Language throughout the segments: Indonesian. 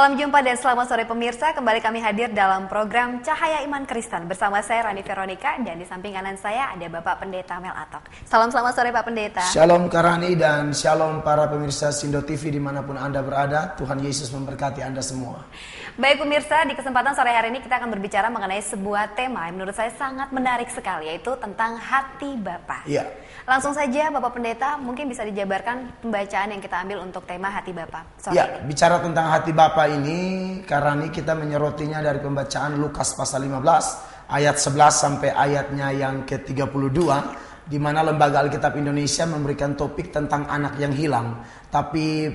Salam jumpa dan selamat sore pemirsa. Kembali kami hadir dalam program Cahaya Iman Kristen bersama saya Rani Veronica dan di samping kanan saya ada Bapak Pendeta Mel Atok. Salam selamat sore Pak Pendeta. Shalom Kak Rani dan shalom para pemirsa Sindo TV dimanapun Anda berada. Tuhan Yesus memberkati Anda semua. Baik pemirsa, di kesempatan sore hari ini kita akan berbicara mengenai sebuah tema yang menurut saya sangat menarik sekali, yaitu tentang hati Bapa. Iya. Langsung saja Bapak Pendeta, mungkin bisa dijabarkan pembacaan yang kita ambil untuk tema hati Bapa sore ini. Bicara tentang hati Bapa ini, karena kita menyerotinya dari pembacaan Lukas pasal 15 ayat 11 sampai ayatnya yang ke-32, di mana Lembaga Alkitab Indonesia memberikan topik tentang anak yang hilang. Tapi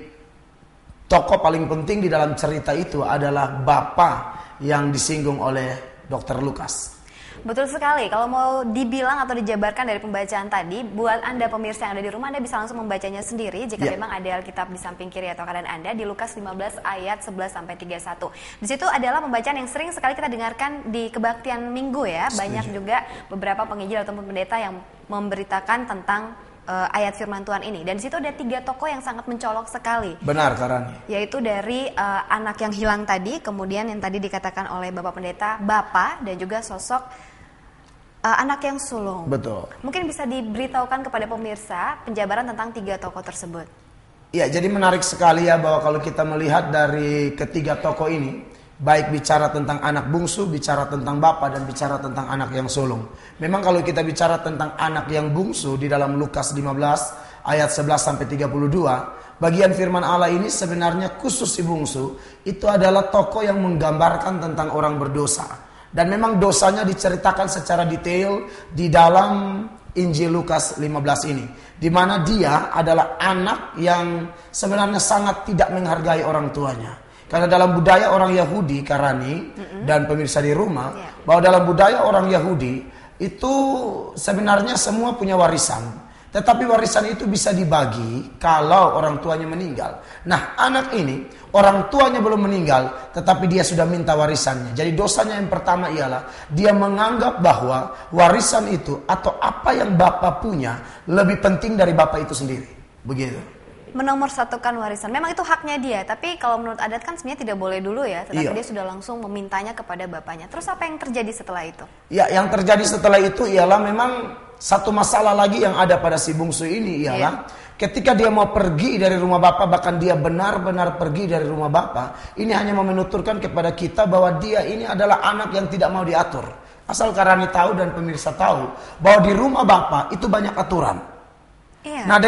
tokoh paling penting di dalam cerita itu adalah Bapa yang disinggung oleh Dr. Lukas. Betul sekali, kalau mau dibilang atau dijabarkan dari pembacaan tadi, buat Anda pemirsa yang ada di rumah, Anda bisa langsung membacanya sendiri jika memang ada Alkitab di samping kiri atau kanan Anda di Lukas 15 ayat 11 sampai 31. Di situ adalah pembacaan yang sering sekali kita dengarkan di kebaktian Minggu ya. Banyak juga beberapa penginjil ataupun pendeta yang memberitakan tentang ayat firman Tuhan ini. Dan di situ ada 3 tokoh yang sangat mencolok sekali. Benar, Karani. Yaitu dari anak yang hilang tadi, kemudian yang tadi dikatakan oleh Bapak Pendeta, Bapa, dan juga sosok anak yang sulung. Betul. Mungkin bisa diberitahukan kepada pemirsa penjabaran tentang 3 tokoh tersebut. Ya, jadi menarik sekali ya bahwa kalau kita melihat dari ketiga tokoh ini, baik bicara tentang anak bungsu, bicara tentang bapa, dan bicara tentang anak yang sulung. Memang kalau kita bicara tentang anak yang bungsu di dalam Lukas 15 ayat 11 sampai 32, bagian firman Allah ini sebenarnya khusus si bungsu itu adalah tokoh yang menggambarkan tentang orang berdosa. Dan memang dosanya diceritakan secara detail di dalam Injil Lukas 15 ini, di mana dia adalah anak yang sebenarnya sangat tidak menghargai orang tuanya. Karena dalam budaya orang Yahudi, Karani dan pemirsa di rumah, bahwa dalam budaya orang Yahudi itu sebenarnya semua punya warisan. Tetapi warisan itu bisa dibagi kalau orang tuanya meninggal. Nah, anak ini orang tuanya belum meninggal, tetapi dia sudah minta warisannya. Jadi dosanya yang pertama ialah dia menganggap bahwa warisan itu atau apa yang bapak punya lebih penting dari bapak itu sendiri. Begitu. Menomorsatukan warisan. Memang itu haknya dia, tapi kalau menurut adat kan sebenarnya tidak boleh dulu ya, tetapi dia sudah langsung memintanya kepada bapaknya. Terus apa yang terjadi setelah itu? Ya, yang terjadi setelah itu ialah memang satu masalah lagi yang ada pada si bungsu ini ialah ketika dia mau pergi dari rumah bapak, bahkan dia benar-benar pergi dari rumah bapak, ini hanya mau menuturkan kepada kita bahwa dia ini adalah anak yang tidak mau diatur. Asal Karani tahu dan pemirsa tahu bahwa di rumah bapak itu banyak aturan. Nah,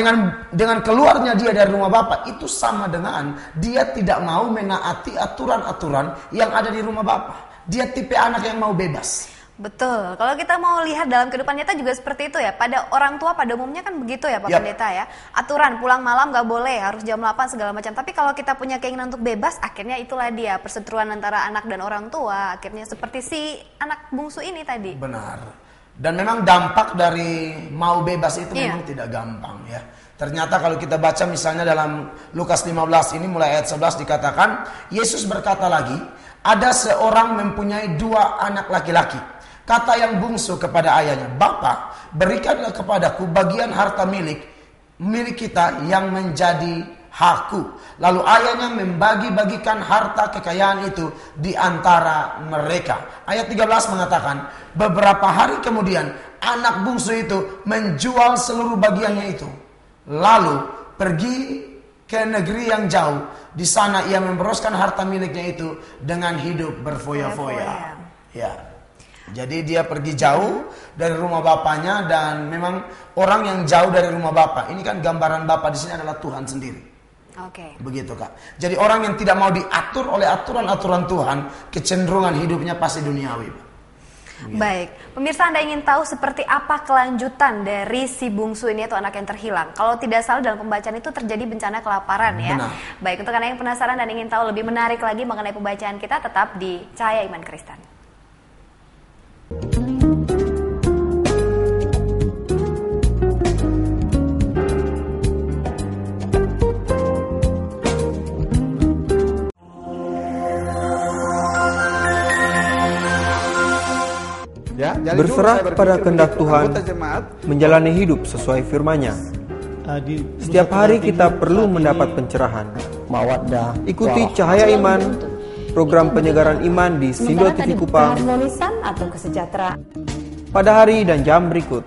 dengan keluarnya dia dari rumah bapak itu sama dengan dia tidak mau menaati aturan-aturan yang ada di rumah bapak. Dia tipe anak yang mau bebas. Betul. Kalau kita mau lihat dalam kehidupan nyata juga seperti itu ya. Pada orang tua pada umumnya kan begitu ya Pak Pendeta ya. Aturan pulang malam gak boleh, harus jam 8 segala macam. Tapi kalau kita punya keinginan untuk bebas, akhirnya itulah dia perseteruan antara anak dan orang tua. Akhirnya seperti si anak bungsu ini tadi. Benar. Dan memang dampak dari mau bebas itu memang tidak gampang ya. Ternyata kalau kita baca misalnya dalam Lukas 15 ini mulai ayat 11 dikatakan, Yesus berkata lagi, ada seorang mempunyai 2 anak laki-laki. Kata yang bungsu kepada ayahnya, Bapa, berikanlah kepadaku bagian harta milik kita yang menjadi hakku. Lalu ayahnya membagi-bagikan harta kekayaan itu di antara mereka. Ayat 13 mengatakan, beberapa hari kemudian anak bungsu itu menjual seluruh bagiannya itu. Lalu pergi ke negeri yang jauh. Di sana ia memboroskan harta miliknya itu dengan hidup berfoya-foya. Ya. Jadi dia pergi jauh dari rumah bapaknya, dan memang orang yang jauh dari rumah bapak, ini kan gambaran bapak di sini adalah Tuhan sendiri. Begitu Kak. Jadi orang yang tidak mau diatur oleh aturan-aturan Tuhan, kecenderungan hidupnya pasti duniawi. Begitu. Baik, pemirsa, Anda ingin tahu seperti apa kelanjutan dari si bungsu ini atau anak yang terhilang? Kalau tidak salah dalam pembacaan itu terjadi bencana kelaparan ya. Benar. Baik, untuk Anda yang penasaran dan ingin tahu lebih menarik lagi mengenai pembacaan kita, tetap di Cahaya Iman Kristen. Berserah pada kehendak Tuhan, menjalani hidup sesuai firman-Nya. Setiap hari kita perlu mendapat pencerahan. Ikuti Cahaya Iman program penyegaran iman di Sindo TV Kupang atau kesejahteraan pada hari dan jam berikut.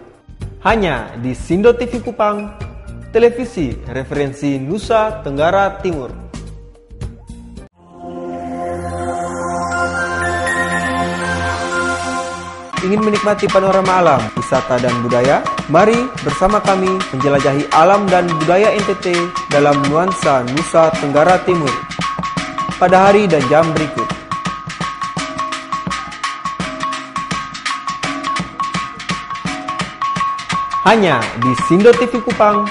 Hanya di Sindo TV Kupang, televisi referensi Nusa Tenggara Timur. Ingin menikmati panorama alam, wisata dan budaya? Mari bersama kami menjelajahi alam dan budaya NTT dalam nuansa Nusa Tenggara Timur pada hari dan jam berikut. Hanya di Sindo TV Kupang,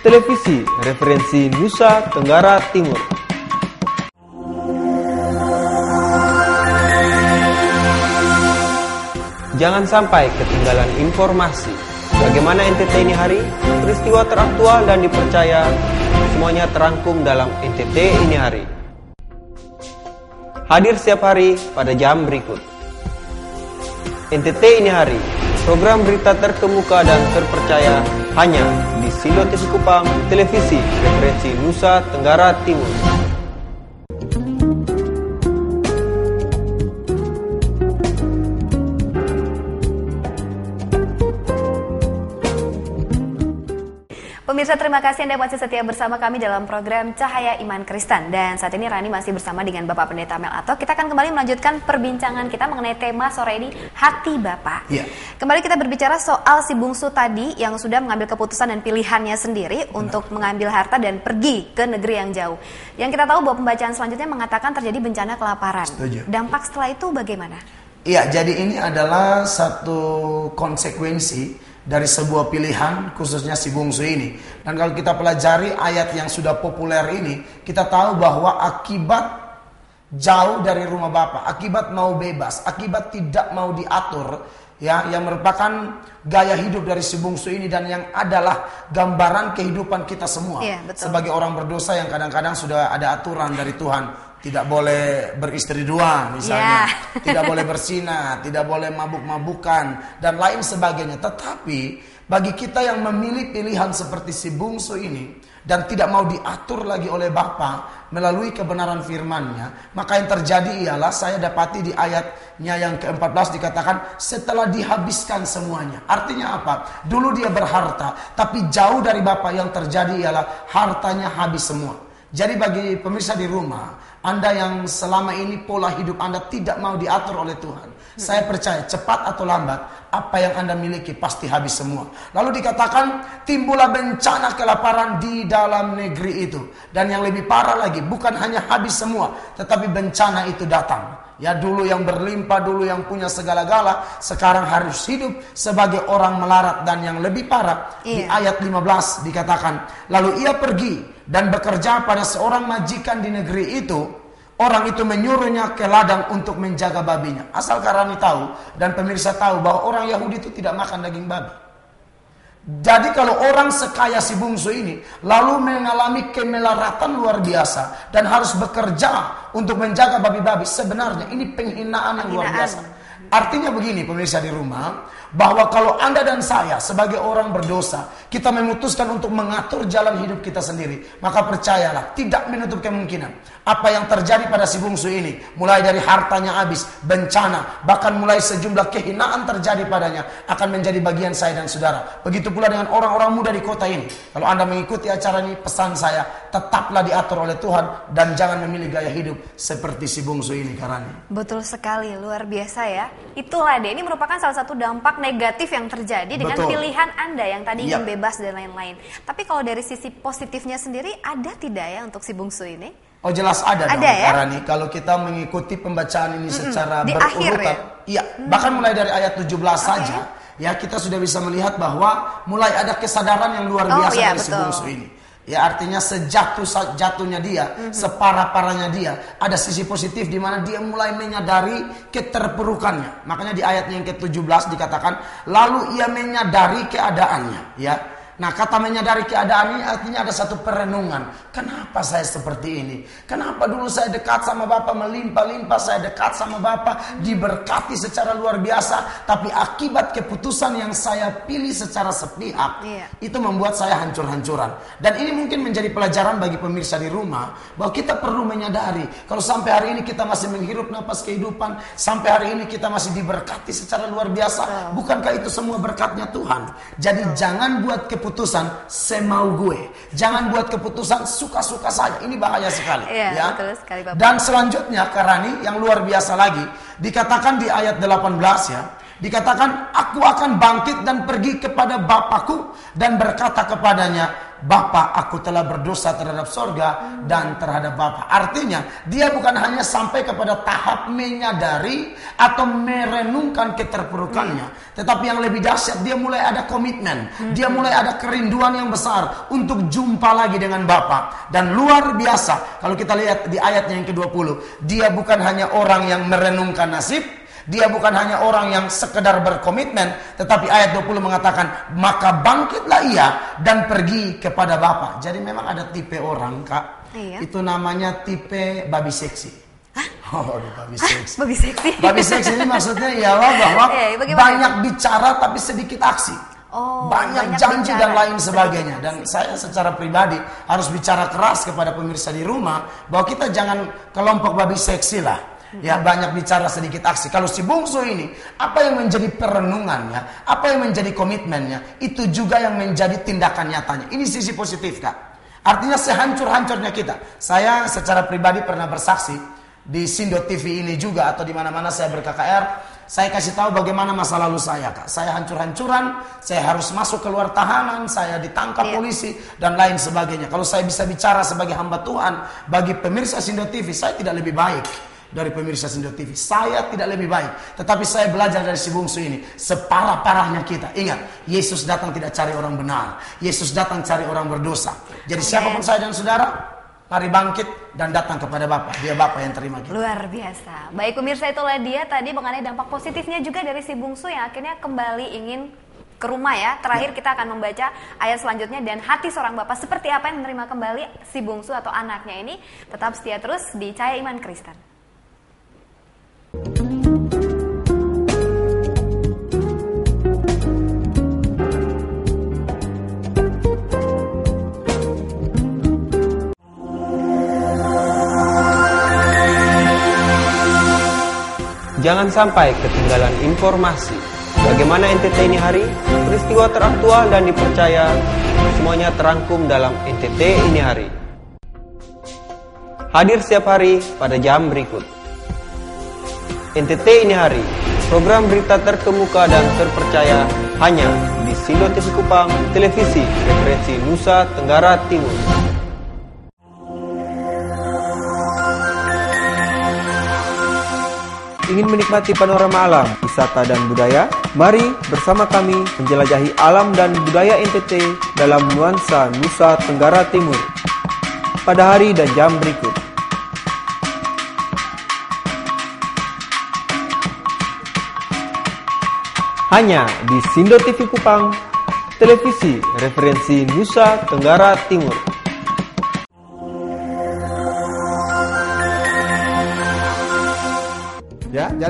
televisi referensi Nusa Tenggara Timur. Jangan sampai ketinggalan informasi. Bagaimana NTT ini hari? Peristiwa teraktual dan dipercaya, semuanya terangkum dalam NTT ini hari. Hadir setiap hari pada jam berikut. NTT ini hari, program berita terkemuka dan terpercaya hanya di Sindo TV Kupang, televisi referensi Nusa Tenggara Timur. Pemirsa, terima kasih Anda masih setia bersama kami dalam program Cahaya Iman Kristen. Dan saat ini Rani masih bersama dengan Bapak Pendeta Mel Atok. Kita akan kembali melanjutkan perbincangan kita mengenai tema sore ini, Hati Bapa. Ya. Kembali kita berbicara soal si bungsu tadi yang sudah mengambil keputusan dan pilihannya sendiri untuk mengambil harta dan pergi ke negeri yang jauh. Yang kita tahu bahwa pembacaan selanjutnya mengatakan terjadi bencana kelaparan. Setuju. Dampak setelah itu bagaimana? Iya, jadi ini adalah satu konsekuensi dari sebuah pilihan, khususnya si bungsu ini. Dan kalau kita pelajari ayat yang sudah populer ini, kita tahu bahwa akibat jauh dari rumah Bapa, akibat mau bebas, akibat tidak mau diatur, ya, yang merupakan gaya hidup dari si bungsu ini dan yang adalah gambaran kehidupan kita semua. Iya, betul. Sebagai orang berdosa yang kadang-kadang sudah ada aturan dari Tuhan. Tidak boleh beristri dua misalnya, tidak boleh bersinah, tidak boleh mabuk-mabukan dan lain sebagainya. Tetapi bagi kita yang memilih pilihan seperti si bungsu ini dan tidak mau diatur lagi oleh Bapa melalui kebenaran firman-Nya, maka yang terjadi ialah saya dapati di ayatnya yang ke-14 dikatakan setelah dihabiskan semuanya. Artinya apa? Dulu dia berharta, tapi jauh dari Bapa, yang terjadi ialah hartanya habis semua. Jadi bagi pemirsa di rumah, Anda yang selama ini pola hidup Anda tidak mau diatur oleh Tuhan, saya percaya cepat atau lambat apa yang Anda miliki pasti habis semua. Lalu dikatakan timbullah bencana kelaparan di dalam negeri itu. Dan yang lebih parah lagi, bukan hanya habis semua, tetapi bencana itu datang. Ya, dulu yang berlimpah, dulu yang punya segala-gala, sekarang harus hidup sebagai orang melarat. Dan yang lebih parah, di ayat 15 dikatakan, lalu ia pergi dan bekerja pada seorang majikan di negeri itu. Orang itu menyuruhnya ke ladang untuk menjaga babinya. Asal Rani tahu dan pemirsa tahu bahwa orang Yahudi itu tidak makan daging babi. Jadi kalau orang sekaya si bungsu ini lalu mengalami kemelaratan luar biasa dan harus bekerja untuk menjaga babi-babi, sebenarnya ini penghinaan yang luar biasa. Artinya begini pemirsa di rumah, bahwa kalau Anda dan saya sebagai orang berdosa, kita memutuskan untuk mengatur jalan hidup kita sendiri, maka percayalah tidak menutup kemungkinan apa yang terjadi pada si bungsu ini, mulai dari hartanya habis, bencana, bahkan mulai sejumlah kehinaan terjadi padanya, akan menjadi bagian saya dan saudara. Begitu pula dengan orang-orang muda di kota ini. Kalau Anda mengikuti acara ini, pesan saya, tetaplah diatur oleh Tuhan dan jangan memilih gaya hidup seperti si bungsu ini, Karani. Betul sekali, luar biasa ya. Itulah deh, ini merupakan salah satu dampak negatif yang terjadi dengan pilihan Anda yang tadi ingin bebas dan lain-lain. Tapi kalau dari sisi positifnya sendiri, ada tidak ya untuk si bungsu ini? Oh jelas ada dong, ya? Karani. Kalau kita mengikuti pembacaan ini secara berurutan, bahkan mulai dari ayat 17 saja, ya kita sudah bisa melihat bahwa mulai ada kesadaran yang luar biasa dari si bungsu ini. Ya artinya sejatuh-jatuhnya dia, separah-parahnya dia, ada sisi positif di mana dia mulai menyadari keterpurukannya. Makanya di ayatnya yang ke-17 dikatakan, lalu ia menyadari keadaannya, ya. Nah, kata menyadari keadaan ini artinya ada satu perenungan. Kenapa saya seperti ini? Kenapa dulu saya dekat sama Bapa, melimpah-limpah, saya dekat sama Bapa, diberkati secara luar biasa, tapi akibat keputusan yang saya pilih secara sepihak, itu membuat saya hancur-hancuran. Dan ini mungkin menjadi pelajaran bagi pemirsa di rumah, bahwa kita perlu menyadari, kalau sampai hari ini kita masih menghirup napas kehidupan, sampai hari ini kita masih diberkati secara luar biasa, bukankah itu semua berkatnya Tuhan? Jadi jangan buat keputusan semau gue. Jangan buat keputusan suka-suka saja. Ini bahaya sekali. Ya. Betul sekali, Bapak. Dan selanjutnya, Karani, yang luar biasa lagi, dikatakan di ayat 18 ya. Dikatakan, aku akan bangkit dan pergi kepada Bapakku dan berkata kepadanya, Bapa, aku telah berdosa terhadap sorga dan terhadap Bapa. Artinya, dia bukan hanya sampai kepada tahap menyadari atau merenungkan keterpurukannya, tetapi yang lebih dahsyat, dia mulai ada komitmen. Dia mulai ada kerinduan yang besar untuk jumpa lagi dengan Bapa. Dan luar biasa, kalau kita lihat di ayatnya yang ke-20, dia bukan hanya orang yang merenungkan nasib, dia bukan hanya orang yang sekedar berkomitmen, tetapi ayat 20 mengatakan, maka bangkitlah ia dan pergi kepada Bapa. Jadi memang ada tipe orang, Kak. Itu namanya tipe babi seksi. Oh, babi seksi. Babi seksi. Babi seksi ini maksudnya ialah bahwa banyak bicara tapi sedikit aksi. Banyak janji dan lain sebagainya. Dan saya secara pribadi harus bicara keras kepada pemirsa di rumah, bahwa kita jangan kelompok babi seksi lah. Ya, banyak bicara sedikit aksi. Kalau si bungsu ini, apa yang menjadi perenungannya, apa yang menjadi komitmennya, itu juga yang menjadi tindakan nyatanya. Ini sisi positif, Kak. Artinya sehancur-hancurnya kita. Saya secara pribadi pernah bersaksi di Sindo TV ini juga, atau di mana-mana saya ber-KKR, saya kasih tahu bagaimana masa lalu saya, Kak. Saya hancur-hancuran, saya harus masuk keluar tahanan, saya ditangkap polisi dan lain sebagainya. Kalau saya bisa bicara sebagai hamba Tuhan bagi pemirsa Sindo TV, saya tidak lebih baik dari pemirsa Sindo TV. Saya tidak lebih baik, tetapi saya belajar dari si bungsu ini. Separah-parahnya kita, ingat, Yesus datang tidak cari orang benar, Yesus datang cari orang berdosa. Jadi siapapun saya dan saudara, mari bangkit dan datang kepada Bapa. Dia Bapa yang terima kita. Luar biasa. Baik pemirsa, itulah dia tadi mengenai dampak positifnya juga dari si bungsu yang akhirnya kembali ingin ke rumah ya. Terakhir kita akan membaca ayat selanjutnya, dan hati seorang bapak seperti apa yang menerima kembali si bungsu atau anaknya ini. Tetap setia terus di Cahaya Iman Kristen. Jangan sampai ketinggalan informasi. Bagaimana NTT ini hari? Peristiwa teraktual dan dipercaya, semuanya terangkum dalam NTT ini hari. Hadir setiap hari pada jam berikut. NTT ini hari, program berita terkemuka dan terpercaya hanya di Sindo TV Kupang, televisi referensi Nusa Tenggara Timur. Ingin menikmati panorama alam, wisata dan budaya? Mari bersama kami menjelajahi alam dan budaya NTT dalam nuansa Nusa Tenggara Timur pada hari dan jam berikut. Hanya di Sindo TV Kupang, televisi referensi Nusa Tenggara Timur.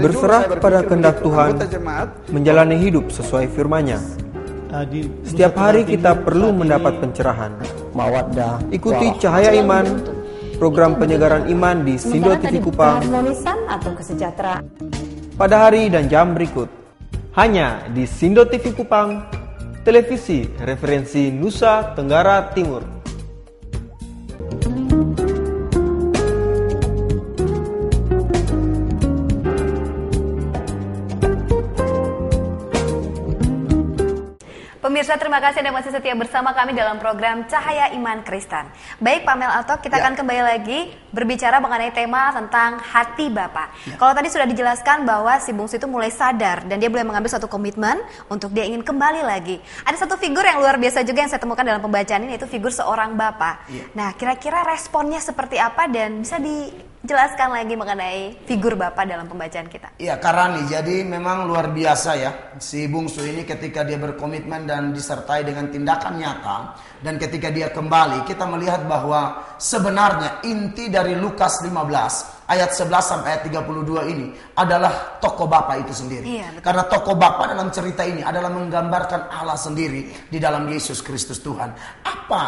Berserah pada kehendak Tuhan, menjalani hidup sesuai firman-Nya. Setiap hari kita perlu mendapat pencerahan. Ikuti Cahaya Iman, program penyegaran iman di Sindo TV Kupang atau kesejahteraan pada hari dan jam berikut. Hanya di Sindo TV Kupang, televisi referensi Nusa Tenggara Timur. Pemirsa, terima kasih Anda masih setia bersama kami dalam program Cahaya Iman Kristen. Baik Pak Mel Alto, kita akan kembali lagi berbicara mengenai tema tentang hati Bapa. Kalau tadi sudah dijelaskan bahwa si bungsu itu mulai sadar dan dia boleh mengambil suatu komitmen untuk dia ingin kembali lagi. Ada satu figur yang luar biasa juga yang saya temukan dalam pembacaan ini, yaitu figur seorang Bapa. Nah, kira-kira responnya seperti apa dan bisa Jelaskan lagi mengenai figur Bapak dalam pembacaan kita. Iya, Karani. Jadi memang luar biasa ya. Si bungsu ini ketika dia berkomitmen dan disertai dengan tindakan nyata. Dan ketika dia kembali, kita melihat bahwa sebenarnya inti dari Lukas 15 ayat 11 sampai ayat 32 ini adalah tokoh Bapa itu sendiri. Iya, karena tokoh Bapa dalam cerita ini adalah menggambarkan Allah sendiri di dalam Yesus Kristus Tuhan.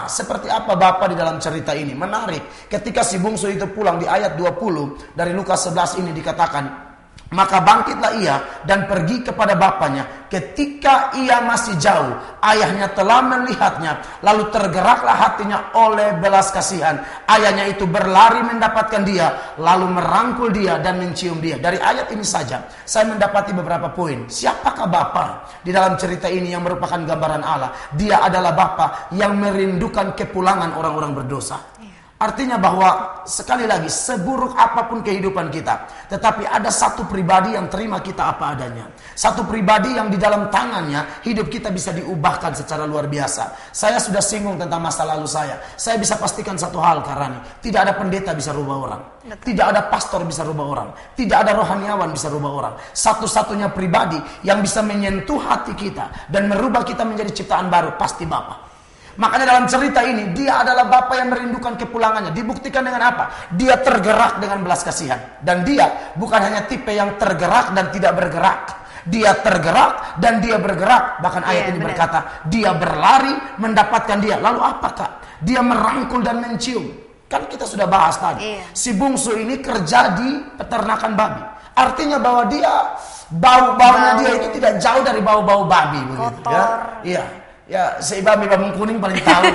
Seperti apa Bapa di dalam cerita ini? Menarik. Ketika si bungsu itu pulang di ayat 20 dari Lukas 11 ini dikatakan, maka bangkitlah ia dan pergi kepada bapaknya. Ketika ia masih jauh, ayahnya telah melihatnya. Lalu tergeraklah hatinya oleh belas kasihan. Ayahnya itu berlari mendapatkan dia, lalu merangkul dia dan mencium dia. Dari ayat ini saja, saya mendapati beberapa poin. Siapakah Bapa di dalam cerita ini yang merupakan gambaran Allah? Dia adalah Bapa yang merindukan kepulangan orang-orang berdosa. Artinya bahwa sekali lagi seburuk apapun kehidupan kita, tetapi ada satu pribadi yang terima kita apa adanya. Satu pribadi yang di dalam tangannya hidup kita bisa diubahkan secara luar biasa. Saya sudah singgung tentang masa lalu saya. Saya bisa pastikan satu hal, Karani. Tidak ada pendeta bisa rubah orang. Tidak ada pastor bisa rubah orang. Tidak ada rohaniawan bisa rubah orang. Satu-satunya pribadi yang bisa menyentuh hati kita dan merubah kita menjadi ciptaan baru pasti Bapa. Makanya dalam cerita ini dia adalah Bapa yang merindukan kepulangannya. Dibuktikan dengan apa? Dia tergerak dengan belas kasihan. Dan dia bukan hanya tipe yang tergerak dan tidak bergerak. Dia tergerak dan dia bergerak. Bahkan ayat ini berkata, dia berlari mendapatkan dia. Lalu apakah? Dia merangkul dan mencium. Kan kita sudah bahas tadi. Si bungsu ini kerja di peternakan babi. Artinya bahwa dia bau-baunya dia itu tidak jauh dari bau-bau babi begitu. Kotor. Iya. Ya, seibami babung kuning paling tahu.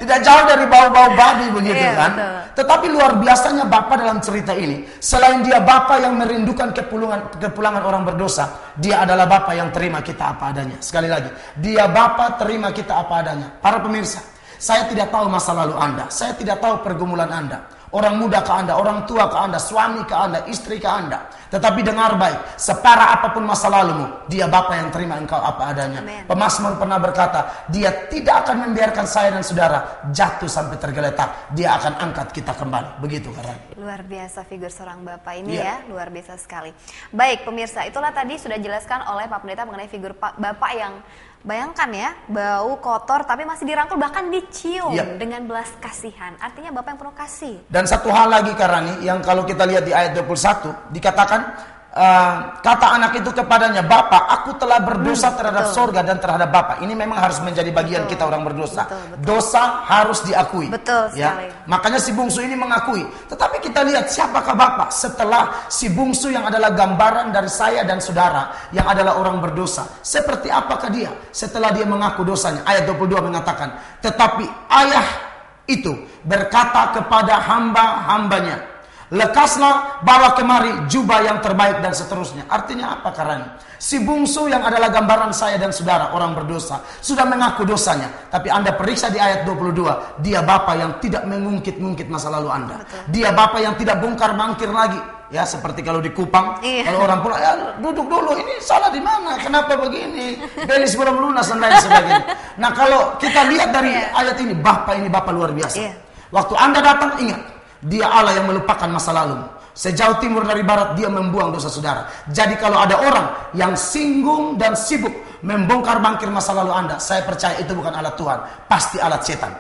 Tidak jauh dari bau-bau babi begitu kan. Betul. Tetapi luar biasanya Bapa dalam cerita ini, selain dia Bapa yang merindukan kepulangan orang berdosa, dia adalah Bapa yang terima kita apa adanya. Sekali lagi, dia Bapa terima kita apa adanya. Para pemirsa, saya tidak tahu masa lalu Anda, saya tidak tahu pergumulan Anda. Orang muda ke Anda, orang tua ke Anda, suami ke Anda, istri ke Anda. Tetapi dengar baik, separah apapun masa lalumu, dia Bapa yang terima engkau apa adanya. Amen. Pemazmur pernah berkata, dia tidak akan membiarkan saya dan saudara jatuh sampai tergeletak. Dia akan angkat kita kembali. Begitu kan? Luar biasa figur seorang Bapak ini ya, luar biasa sekali. Baik pemirsa, itulah tadi sudah dijelaskan oleh Pak Pendeta mengenai figur Bapak yang bayangkan ya, bau kotor tapi masih dirangkul bahkan dicium dengan belas kasihan. Artinya Bapak yang penuh kasih. Dan satu hal lagi Karani, yang kalau kita lihat di ayat 21 dikatakan, kata anak itu kepadanya, Bapa, aku telah berdosa terhadap sorga dan terhadap Bapa. Ini memang harus menjadi bagian kita orang berdosa. Dosa harus diakui. Betul sekali. Makanya si bungsu ini mengakui. Tetapi kita lihat siapakah Bapa setelah si bungsu yang adalah gambaran dari saya dan saudara yang adalah orang berdosa. Seperti apakah dia setelah dia mengaku dosanya? Ayat 22 mengatakan, tetapi ayah itu berkata kepada hamba-hambanya, lekaslah, bawa kemari jubah yang terbaik dan seterusnya. Artinya apa Karani? Si bungsu yang adalah gambaran saya dan saudara orang berdosa sudah mengaku dosanya. Tapi Anda periksa di ayat 22, dia Bapa yang tidak mengungkit-ungkit masa lalu Anda. Dia Bapa yang tidak bongkar-bangkir lagi. Ya seperti kalau di Kupang, kalau orang pulang, ya duduk dulu, ini salah di mana? Kenapa begini? Belis belum lunas dan lain sebagainya. Nah kalau kita lihat dari ayat ini, Bapa luar biasa. Waktu Anda datang, ingat, dia Allah yang melupakan masa lalu. Sejauh timur dari barat dia membuang dosa saudara. Jadi kalau ada orang yang singgung dan sibuk membongkar bangkir masa lalu Anda, saya percaya itu bukan alat Tuhan, pasti alat setan.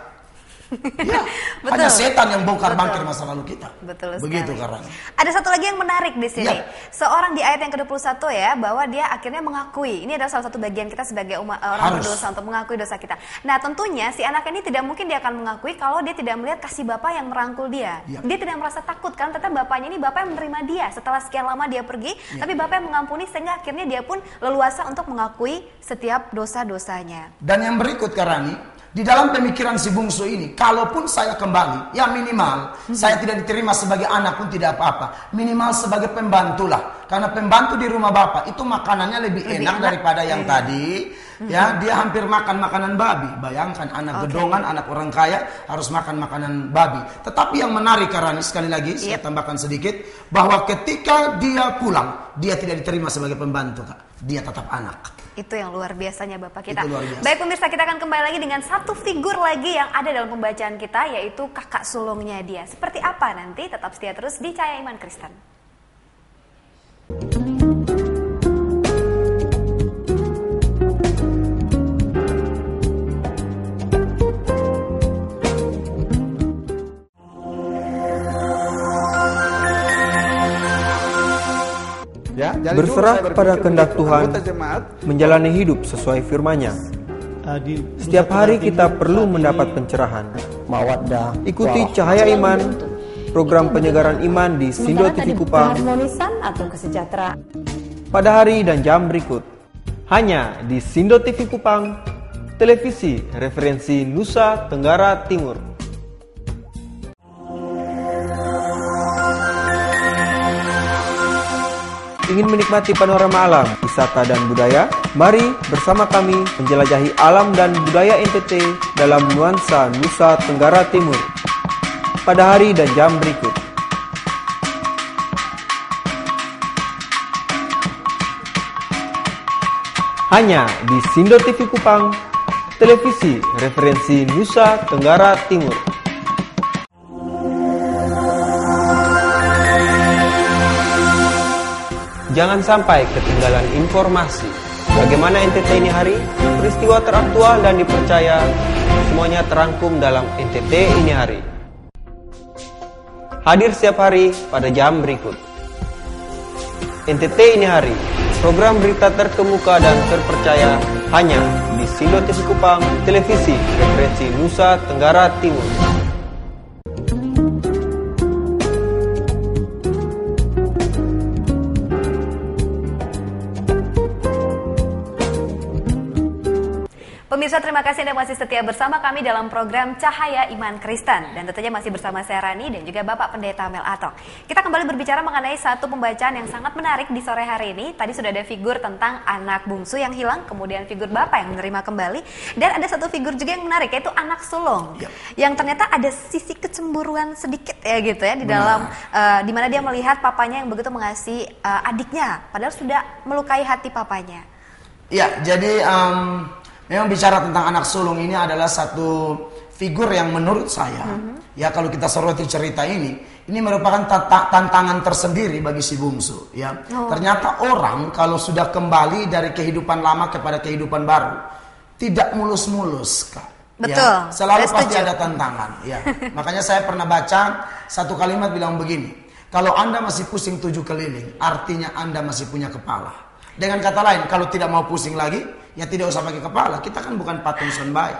Ya, hanya setan yang bongkar bangkir masa lalu kita. Betul begitu sekali. Karena ada satu lagi yang menarik di sini. Seorang di ayat yang ke-21 ya, bahwa dia akhirnya mengakui. Ini adalah salah satu bagian kita sebagai orang berdosa untuk mengakui dosa kita. Nah, tentunya si anak ini tidak mungkin dia akan mengakui kalau dia tidak melihat kasih Bapa yang merangkul dia. Dia tidak merasa takut kan, tetap Bapaknya ini Bapa yang menerima dia setelah sekian lama dia pergi, tapi Bapa yang mengampuni sehingga akhirnya dia pun leluasa untuk mengakui setiap dosa-dosanya. Dan yang berikut Karani, di dalam pemikiran si bungsu ini, kalaupun saya kembali, ya minimal saya tidak diterima sebagai anak pun tidak apa-apa. Minimal sebagai pembantu lah. Karena pembantu di rumah Bapak itu makanannya lebih enak daripada yang tadi. Ya, dia hampir makan makanan babi. Bayangkan anak gedongan, anak orang kaya harus makan makanan babi. Tetapi yang menarik Karani, sekali lagi saya tambahkan sedikit, bahwa ketika dia pulang, dia tidak diterima sebagai pembantu, Kak. dia tetap anak. Itu yang luar biasanya Bapak kita. Biasa. Baik pemirsa, kita akan kembali lagi dengan satu figur lagi yang ada dalam pembacaan kita, yaitu kakak sulungnya dia. Seperti apa nanti? Tetap setia terus di Cahaya Iman Kristen. Berserah pada kehendak Tuhan, menjalani hidup sesuai firman-Nya. Setiap hari kita perlu mendapat pencerahan. Ikuti Cahaya Iman, program penyegaran iman di Sindo TV Kupang, atau kesejahteraan pada hari dan jam berikut. Hanya di Sindo TV Kupang, televisi referensi Nusa Tenggara Timur. Ingin menikmati panorama alam, wisata dan budaya? Mari bersama kami menjelajahi alam dan budaya NTT dalam nuansa Nusa Tenggara Timur pada hari dan jam berikut. Hanya di Sindo TV Kupang, televisi referensi Nusa Tenggara Timur. Jangan sampai ketinggalan informasi. Bagaimana NTT ini hari? Peristiwa teraktual dan dipercaya, semuanya terangkum dalam NTT ini hari. Hadir setiap hari pada jam berikut. NTT ini hari, program berita terkemuka dan terpercaya hanya di Sindo TV Kupang, televisi referensi Nusa Tenggara Timur. Pemirsa, terima kasih Anda masih setia bersama kami dalam program Cahaya Iman Kristen. Dan tentunya masih bersama saya Rani dan juga Bapak Pendeta Mel Atok. Kita kembali berbicara mengenai satu pembacaan yang sangat menarik di sore hari ini. Tadi sudah ada figur tentang anak bungsu yang hilang, kemudian figur bapak yang menerima kembali. Dan ada satu figur juga yang menarik, yaitu anak sulung. Yang ternyata ada sisi kecemburuan sedikit ya gitu ya di dalam di mana dia melihat papanya yang begitu mengasihi adiknya, padahal sudah melukai hati papanya. Ya, jadi memang bicara tentang anak sulung ini adalah satu figur yang menurut saya, ya kalau kita soroti cerita ini merupakan tantangan tersendiri bagi si bungsu. Ya, ternyata orang kalau sudah kembali dari kehidupan lama kepada kehidupan baru, tidak mulus-mulus, Kak. Betul. Ya, selalu pasti ada tantangan. Ya, makanya saya pernah baca satu kalimat bilang begini: kalau Anda masih pusing 7 keliling, artinya Anda masih punya kepala. Dengan kata lain, kalau tidak mau pusing lagi, ya tidak usah pakai kepala. Kita kan bukan patung Sonbai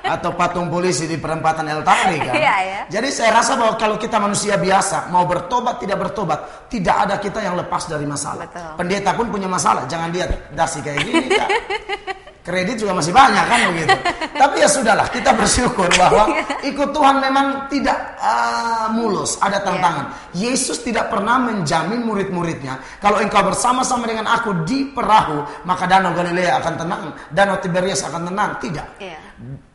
atau patung polisi di perempatan El Tari kan. Iya. Jadi saya rasa bahwa kalau kita manusia biasa, mau bertobat tidak bertobat, tidak ada kita yang lepas dari masalah. Betul. Pendeta pun punya masalah. Jangan lihat dasi kayak gini, Kak. Kredit juga masih banyak kan begitu. Tapi ya sudahlah, kita bersyukur bahwa ikut Tuhan memang tidak mulus, ada tantangan. Yesus tidak pernah menjamin murid-muridnya, kalau engkau bersama-sama dengan aku di perahu, maka danau Galilea akan tenang, danau Tiberias akan tenang. Tidak.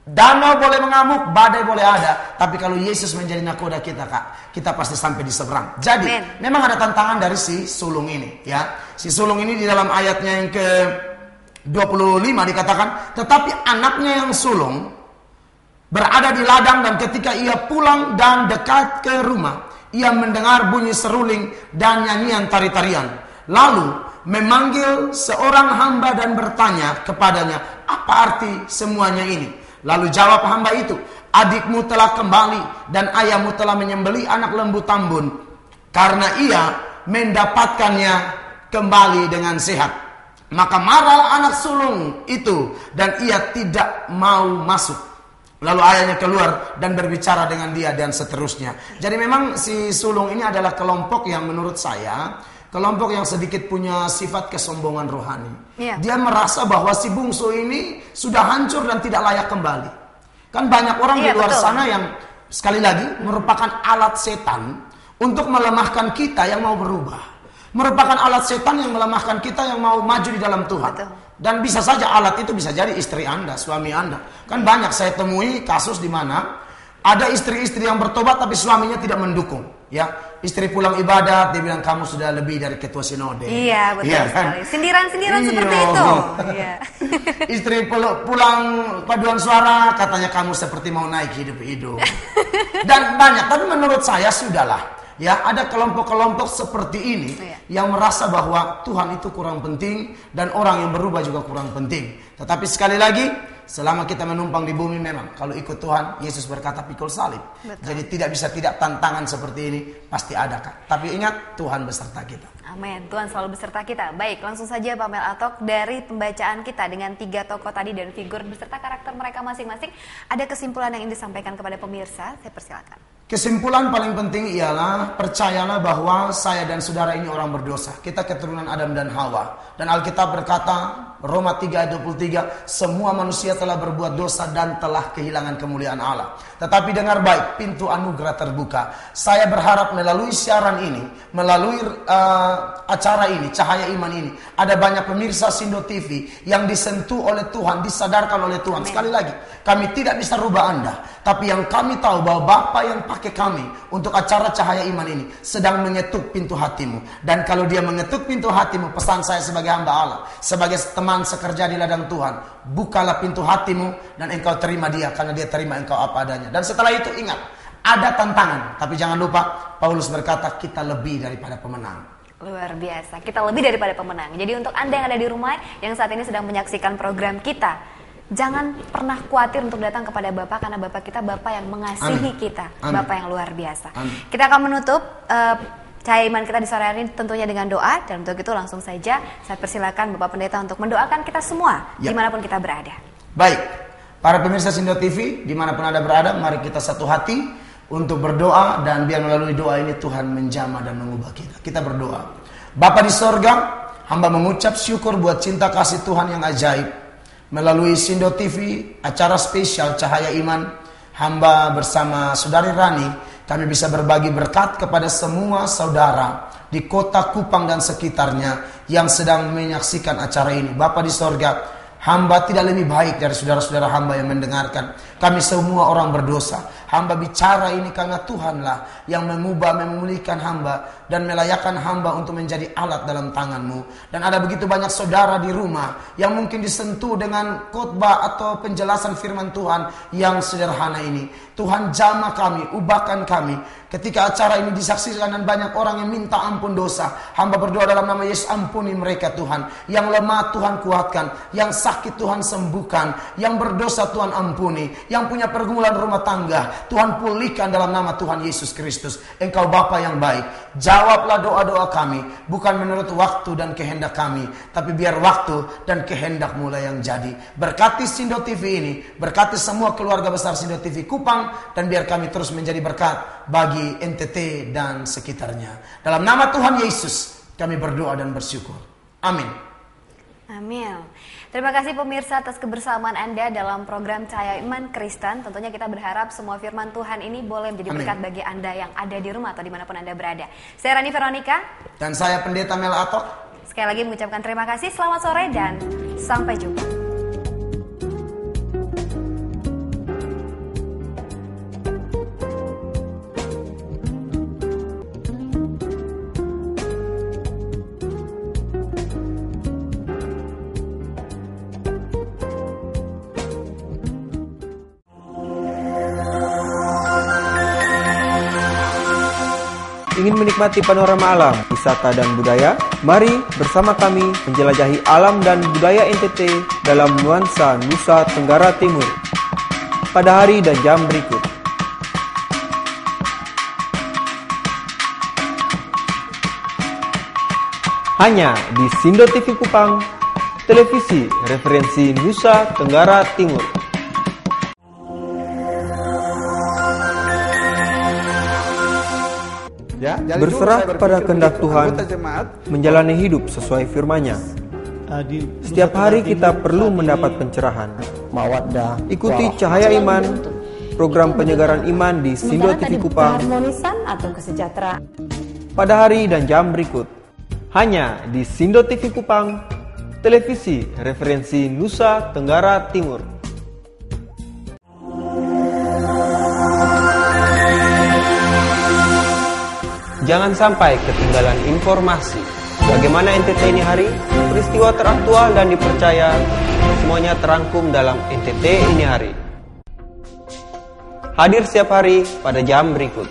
Danau boleh mengamuk, badai boleh ada, tapi kalau Yesus menjadi nakoda kita, Kak, kita pasti sampai di seberang. Jadi, memang ada tantangan dari si sulung ini, ya. Si sulung ini di dalam ayatnya yang ke 25 dikatakan, tetapi anaknya yang sulung berada di ladang, dan ketika ia pulang dan dekat ke rumah, ia mendengar bunyi seruling dan nyanyian tari-tarian. Lalu memanggil seorang hamba dan bertanya kepadanya, apa arti semuanya ini? Lalu jawab hamba itu, adikmu telah kembali dan ayahmu telah menyembelih anak lembu tambun, karena ia mendapatkannya kembali dengan sehat. Maka marahlah anak sulung itu dan ia tidak mau masuk. Lalu ayahnya keluar dan berbicara dengan dia dan seterusnya. Jadi memang si sulung ini adalah kelompok yang menurut saya, kelompok yang sedikit punya sifat kesombongan rohani. Dia merasa bahwa si bungsu ini sudah hancur dan tidak layak kembali. Kan banyak orang di luar sana yang sekali lagi merupakan alat setan untuk melemahkan kita yang mau berubah. Merupakan alat setan yang melemahkan kita yang mau maju di dalam Tuhan. Dan bisa saja alat itu bisa jadi istri Anda, suami Anda. Kan banyak saya temui kasus di mana ada istri-istri yang bertobat tapi suaminya tidak mendukung. Ya, istri pulang ibadat, dia bilang kamu sudah lebih dari ketua sinode. Iya, betul sekali. Sindiran-sindiran seperti itu. Iya. Istri pulang paduan suara, katanya kamu seperti mau naik hidup-hidup. Dan banyak, tapi menurut saya sudahlah. Ya, ada kelompok-kelompok seperti ini yang merasa bahwa Tuhan itu kurang penting dan orang yang berubah juga kurang penting. Tetapi sekali lagi, selama kita menumpang di bumi memang kalau ikut Tuhan, Yesus berkata pikul salib. Betul. Jadi tidak bisa tidak tantangan seperti ini pasti ada, Kak. Tapi ingat, Tuhan beserta kita. Amin. Tuhan selalu beserta kita. Baik, langsung saja Pak Mel Atok, dari pembacaan kita dengan 3 tokoh tadi dan figur beserta karakter mereka masing-masing, ada kesimpulan yang ingin disampaikan kepada pemirsa? Saya persilakan. Kesimpulan paling penting ialah percayalah bahwa saya dan saudara ini orang berdosa. Kita keturunan Adam dan Hawa. Dan Alkitab berkata, Roma 3:23, semua manusia telah berbuat dosa dan telah kehilangan kemuliaan Allah. Tetapi dengar baik, pintu anugerah terbuka. Saya berharap melalui siaran ini, melalui acara ini, Cahaya Iman ini, ada banyak pemirsa Sindo TV yang disentuh oleh Tuhan, disadarkan oleh Tuhan. Sekali lagi, kami tidak bisa rubah Anda, tapi yang kami tahu bahwa Bapa yang pakai kami untuk acara Cahaya Iman ini sedang mengetuk pintu hatimu. Dan kalau dia mengetuk pintu hatimu, pesan saya sebagai hamba Allah, sebagai teman sekerja di ladang Tuhan, bukalah pintu hatimu dan engkau terima dia, karena dia terima engkau apa adanya. Dan setelah itu ingat, ada tantangan, tapi jangan lupa Paulus berkata kita lebih daripada pemenang. Luar biasa, kita lebih daripada pemenang. Jadi untuk Anda yang ada di rumah yang saat ini sedang menyaksikan program kita, jangan pernah khawatir untuk datang kepada Bapak, karena Bapak kita Bapak yang mengasihi kita. Bapak yang luar biasa. Kita akan menutup Cahaya Iman kita di sore hari ini tentunya dengan doa. Dan untuk itu langsung saja saya persilakan Bapak Pendeta untuk mendoakan kita semua dimanapun kita berada. Baik, para pemirsa Sindo TV dimanapun Anda berada, mari kita satu hati untuk berdoa. Dan biar melalui doa ini Tuhan menjamah dan mengubah kita. Kita berdoa. Bapa di sorga, hamba mengucap syukur buat cinta kasih Tuhan yang ajaib. Melalui Sindo TV, acara spesial Cahaya Iman, hamba bersama Saudari Rani, kami bisa berbagi berkat kepada semua saudara di kota Kupang dan sekitarnya yang sedang menyaksikan acara ini. Bapa di sorga, hamba tidak lebih baik dari saudara-saudara hamba yang mendengarkan. Kami semua orang berdosa. Hamba bicara ini karena Tuhanlah yang mengubah, memulihkan hamba dan melayakkan hamba untuk menjadi alat dalam tangan-Mu. Dan ada begitu banyak saudara di rumah yang mungkin disentuh dengan khotbah atau penjelasan firman Tuhan yang sederhana ini. Tuhan, jamah kami, ubahkan kami. Ketika acara ini disaksikan dan banyak orang yang minta ampun dosa, hamba berdoa dalam nama Yesus, ampuni mereka Tuhan. Yang lemah Tuhan kuatkan, yang sakit Tuhan sembuhkan, yang berdosa Tuhan ampuni, yang punya pergumulan rumah tangga Tuhan pulihkan dalam nama Tuhan Yesus Kristus. Engkau Bapa yang baik, jawablah doa-doa kami, bukan menurut waktu dan kehendak kami, tapi biar waktu dan kehendak-Mu lah yang jadi. Berkati Sindo TV ini, berkati semua keluarga besar Sindo TV Kupang, dan biar kami terus menjadi berkat bagi NTT dan sekitarnya. Dalam nama Tuhan Yesus kami berdoa dan bersyukur. Amin. Amin. Terima kasih pemirsa atas kebersamaan Anda dalam program Cahaya Iman Kristen. Tentunya kita berharap semua firman Tuhan ini boleh menjadi berkat bagi Anda yang ada di rumah atau dimanapun Anda berada. Saya Rani Veronica. Dan saya Pendeta Mel Atok. Sekali lagi mengucapkan terima kasih, selamat sore dan sampai jumpa. Ingin menikmati panorama alam, wisata dan budaya? Mari bersama kami menjelajahi alam dan budaya NTT dalam nuansa Nusa Tenggara Timur pada hari dan jam berikut. Hanya di Sindo TV Kupang, televisi referensi Nusa Tenggara Timur. Berserah pada kehendak Tuhan, menjalani hidup sesuai firman-Nya. Setiap hari kita perlu mendapat pencerahan. Ikuti Cahaya Iman, program penyegaran iman di Sindo TV Kupang pada hari dan jam berikut. Hanya di Sindo TV Kupang, televisi referensi Nusa Tenggara Timur. Jangan sampai ketinggalan informasi. Bagaimana NTT ini hari? Peristiwa teraktual dan dipercaya, semuanya terangkum dalam NTT ini hari. Hadir setiap hari pada jam berikut.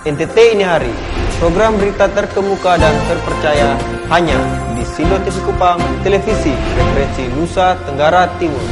NTT ini hari, program berita terkemuka dan terpercaya hanya di Sindo TV Kupang, televisi referensi Nusa Tenggara Timur.